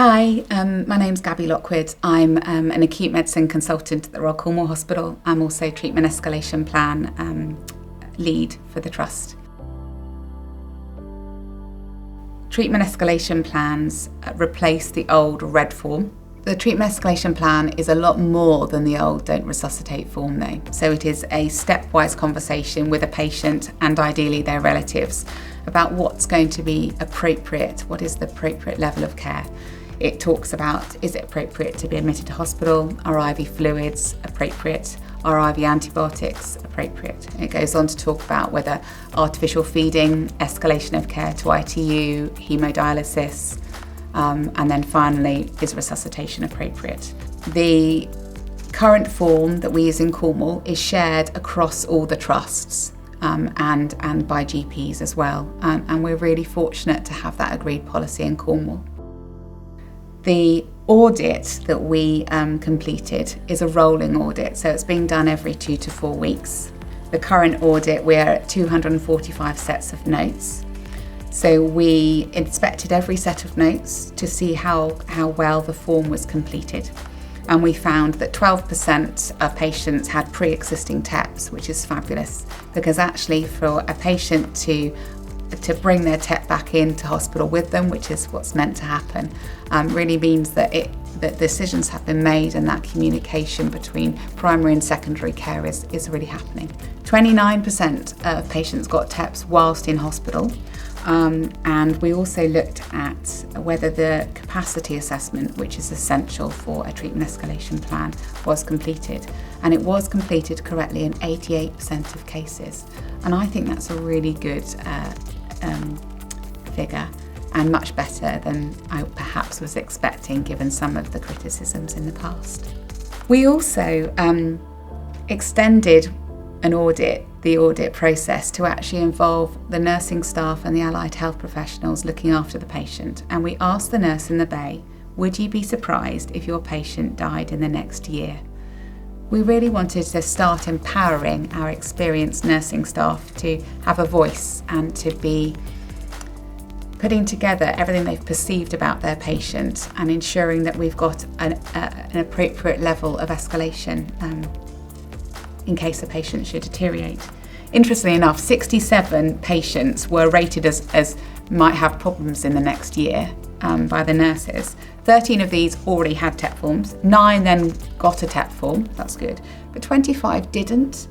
Hi, my name's Gabi Lockwood. I'm an acute medicine consultant at the Royal Cornwall Hospital. I'm also Treatment Escalation Plan lead for the Trust. Treatment Escalation Plans replace the old red form. The Treatment Escalation Plan is a lot more than the old Don't Resuscitate form though. So it is a stepwise conversation with a patient and ideally their relatives about what's going to be appropriate, what is the appropriate level of care. It talks about, is it appropriate to be admitted to hospital? Are IV fluids appropriate? Are IV antibiotics appropriate? It goes on to talk about whether artificial feeding, escalation of care to ITU, hemodialysis, and then finally, is resuscitation appropriate? The current form that we use in Cornwall is shared across all the trusts and by GPs as well. And we're really fortunate to have that agreed policy in Cornwall. The audit that we completed is a rolling audit, so it's being done every 2 to 4 weeks. The current audit, we're at 245 sets of notes. So we inspected every set of notes to see how well the form was completed. And we found that 12% of patients had pre-existing TEPs, which is fabulous, because actually for a patient to bring their TEP back into hospital with them, which is what's meant to happen, really means that decisions have been made and that communication between primary and secondary care is really happening. 29% of patients got TEPs whilst in hospital, and we also looked at whether the capacity assessment, which is essential for a treatment escalation plan, was completed. And it was completed correctly in 88% of cases. And I think that's a really good figure and much better than I perhaps was expecting given some of the criticisms in the past. We also extended the audit process to actually involve the nursing staff and the allied health professionals looking after the patient. And we asked the nurse in the bay, would you be surprised if your patient died in the next year? We really wanted to start empowering our experienced nursing staff to have a voice and to be putting together everything they've perceived about their patient and ensuring that we've got an appropriate level of escalation in case a patient should deteriorate. Interestingly enough, 67 patients were rated as might have problems in the next year by the nurses. 13 of these already had TEP forms, 9 then got a TEP form, that's good, but 25 didn't.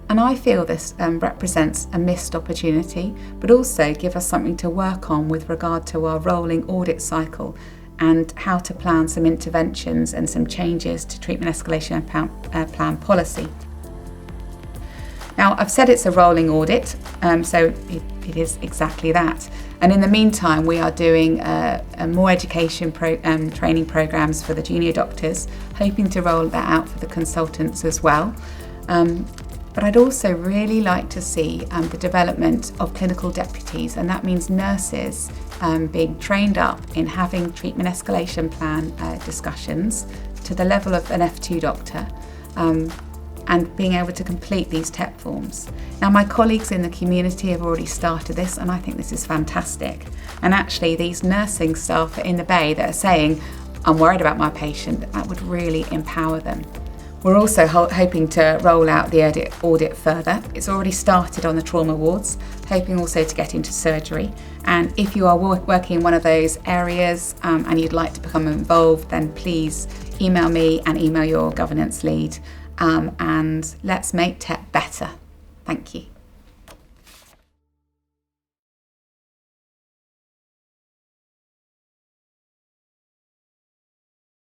And I feel this represents a missed opportunity, but also give us something to work on with regard to our rolling audit cycle and how to plan some interventions and some changes to treatment escalation plan policy. Now, I've said it's a rolling audit, so it is exactly that. And in the meantime, we are doing more education training programs for the junior doctors, hoping to roll that out for the consultants as well. But I'd also really like to see the development of clinical deputies, and that means nurses being trained up in having treatment escalation plan discussions to the level of an F2 doctor, and being able to complete these TEP forms. Now, my colleagues in the community have already started this, and I think this is fantastic. And actually, these nursing staff in the Bay that are saying, I'm worried about my patient, that would really empower them. We're also hoping to roll out the audit further. It's already started on the trauma wards, hoping also to get into surgery. And if you are working in one of those areas and you'd like to become involved, then please email me and email your governance lead. And let's make TEP better. Thank you.